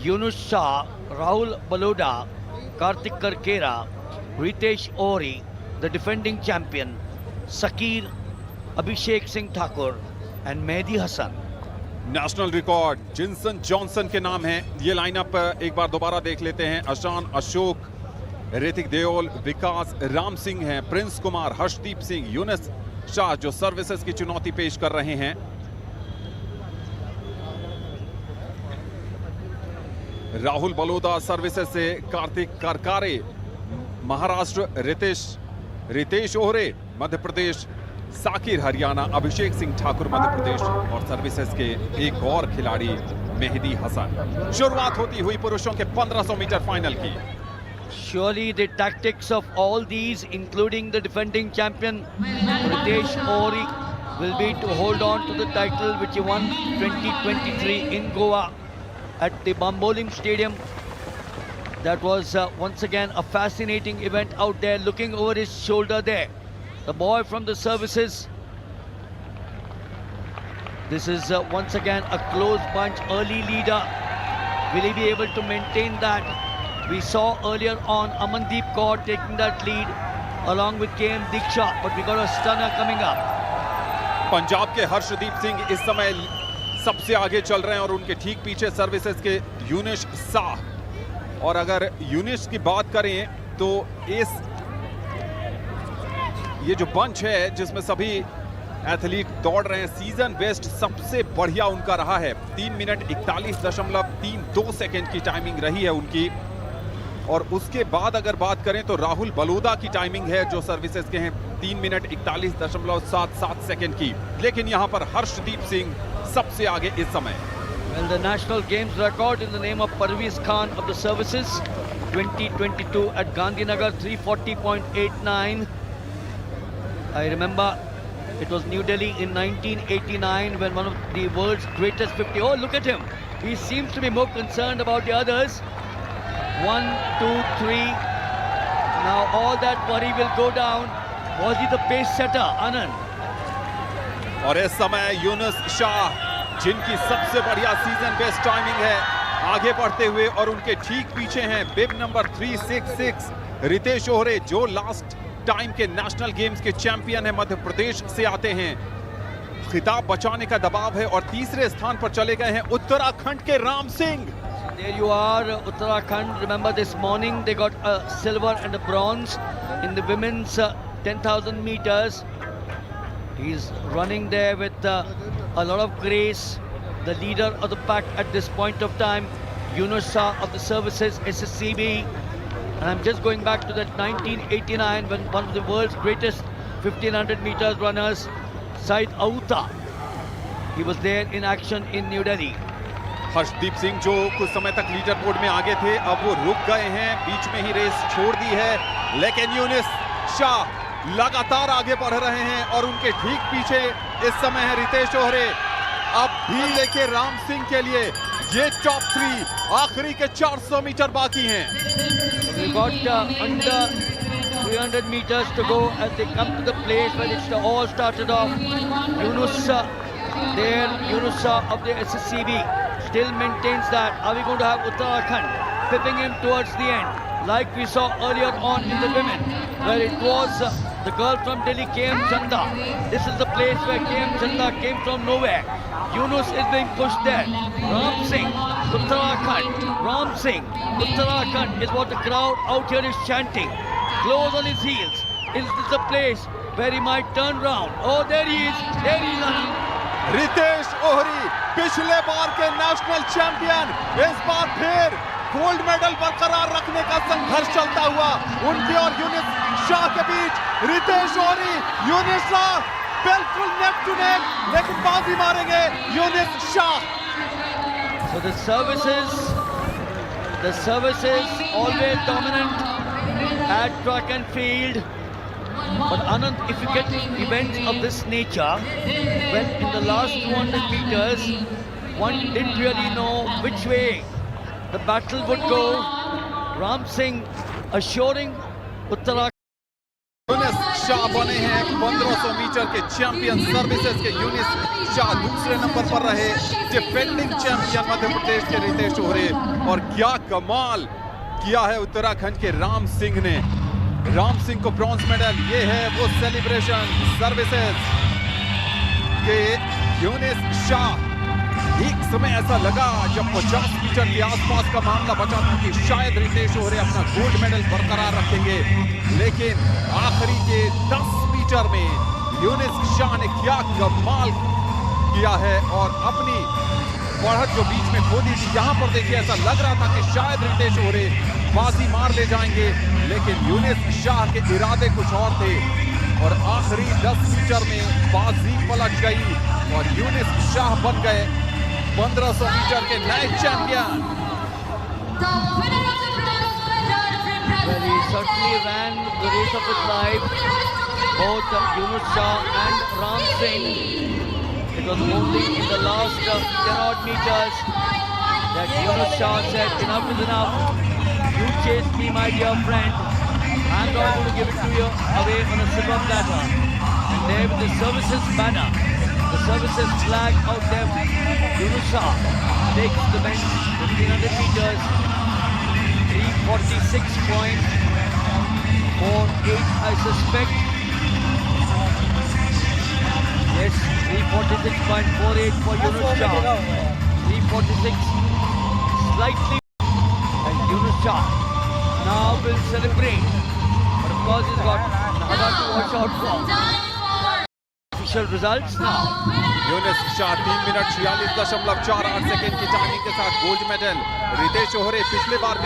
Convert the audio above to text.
Yunus Shah, Rahul Baloda, Kartik Karkera, Ritesh Ori, the defending champion, Sakir, Abhishek Singh Thakur and Mehdi Hassan. National record Jinson Johnson के नाम है। ये lineup एक बार दोबारा देख लेते हैं। अशान, अशोक, ऋतिक देओल, विकास, राम सिंह हैं, प्रिंस कुमार, हर्षदीप सिंह, यूनुस शाह जो सर्विसेज की चुनौती पेश कर रहे हैं। राहुल बलोदा सर्विसेज से, कार्तिक करकारे महाराष्ट्र, रितेश ओहरे मध्य प्रदेश, साकिर हरियाणा, अभिषेक सिंह ठाकुर मध्य प्रदेश और सर्विसेज के एक और खिलाड़ी मेहदी हसन। शुरुआत होती हुई पुरुषों के 1500 मीटर फाइनल की। Surely the tactics of all these, including the defending champion Ritesh Ori, will be to hold on to the title which he won 2023 in Goa at the Bambolim Stadium. That was once again a fascinating event out there. Looking over his shoulder there, the boy from the services. This is once again a close bunch, early leader. Will he be able to maintain that? We saw earlier on Amandeep Kaur taking that lead along with KM Diksha, but we got a stunner coming up. Punjab के हर्षदीप सिंह इस समय सबसे आगे चल रहे हैं और उनके ठीक पीछे सर्विसेज के यूनुस शाह। और अगर यूनुस की बात करें तो ये जो बंच है जिसमें सभी एथलीट दौड़ रहे हैं, सीजन बेस्ट सबसे बढ़िया उनका रहा है। 3 मिनट 41.32 सेकेंड की टाइमिंग रही है उनकी। और उसके बाद अगर बात करें तो राहुल बलोदा की टाइमिंग है जो सर्विसेज के हैं 3 मिनट 41.77 सेकेंड की। लेकिन यहां पर हर्षदीप सिंह सबसे आगे इस समय। Well, the national games record in the name of Parvez Khan of the services 2022 at Gandhinagar 340.89. I remember it was New Delhi in 1989 when one of the world's greatest 50. Oh, look at him. He seems to be more concerned about the others. 1, 2, 3. Now all that worry will go down. Was he the pace setter, Anand? और इस समय यूनुस शाह जिनकी सबसे बढ़िया season best timing है आगे बढ़ते हुए, और उनके ठीक पीछे हैं बिब नंबर 366 रितेश ओहरे जो लास्ट टाइम के नेशनल गेम्स के चैंपियन है, मध्य प्रदेश से आते हैं। खिताब बचाने का दबाव है और तीसरे स्थान पर चले गए हैं उत्तराखंड के Ram Singh. There you are, Uttarakhand. Remember this morning they got a silver and a bronze in the women's 10,000 meters. He's running there with a lot of grace. The leader of the pack at this point of time, Yunus Shah of the services SSCB. And I'm just going back to that 1989 when one of the world's greatest 1500 meters runners, Said Auta, he was there in action in New Delhi. Harshdeep Singh जो कुछ समय तक leader board में आगे थे, अब वो रुक गए हैं, बीच में ही रेस छोड़ दी है। लेकिन यूनुस शाह लगातार आगे बढ़ रहे हैं और उनके ठीक पीछे इस समय है रितेश ओहरे। अब भी देखिए राम सिंह के लिए ये टॉप 3 आखिरी के 400 मीटर बाकी हैं। We got under 300 meters to go as they come to the place where it all started off. Yunus there, Yunus Shah of the SSCB still maintains that. Are we going to have Uttarakhand pipping him towards the end like we saw earlier on in the women where it was the girl from Delhi, KM Chanda. This is the place where KM Chanda came from nowhere. Yunus is being pushed there. Ram Singh, Uttarakhand. Ram Singh, Uttarakhand is what the crowd out here is chanting. Close on his heels. Is this the place where he might turn round? Oh, there he is. There he is. Ritesh Ohri पिछले बार के national champion, इस बार फिर gold medal बरकरार रखने का संघर्ष चलता हुआ उनके और यूनुस शाह के बीच। रितेश ओहरी, यूनुस शाह बिल्कुल नेक टू नेक, लेकिन बाजी मारेंगे Yunus Shah. So the services always dominant at track and field. But Anand, if you get events of this nature, when in the last 200 meters, one didn't really know which way the battle would go. Ram Singh assuring Uttarakhand. Yunus Shah बने हैं 1500 metre के champion. Services के यूनिस शाह दूसरे number पर रहे। Defending champion Madhya Pradesh के रितेश ओहरे। और क्या कमाल किया है उत्तराखंड के राम सिंह ने। राम सिंह को ब्रॉन्ज मेडल। ये है वो सेलिब्रेशन सर्विसेज के यूनिस शाह। एक समय ऐसा लगा जब 50 मीटर के आसपास का मामला बचा था कि शायद रितेश ओहरे अपना गोल्ड मेडल बरकरार रखेंगे, लेकिन आखिरी के 10 मीटर में यूनिस शाह ने क्या कमाल किया है और अपनी बढ़त जो बीच में खो दी थी। यहां पर देखिए ऐसा लग रहा था कि शायद रितेश ओहरे बाजी मार ले जाएंगे, लेकिन यूनिस शाह के इरादे कुछ और थे और आखिरी 10 मीटर में बाजी पलट गई और यूनिस शाह बन गए 1500 मीटर के नए champion. Well, he certainly ran the race of his life, both Yunus Shah and Ram Singh. It was only in the last 10 odd meters that Yunus Shah said, enough is enough. You chased me, my dear friend. I'm not going to give it to you away on a silver platter. And there with the services banner, the services flag out there, Yunus Shah takes the bench 1500 meters, 346.48 I suspect. Yes, 346.48 for Yunus Shah. 346 slightly. And Yunus Shah now will celebrate. But of course he's got another to watch out for. Official results now. Younis Shah 3 minute 46.48 second की timing के साथ gold medal. Ritesh ओहरे पिछले बार के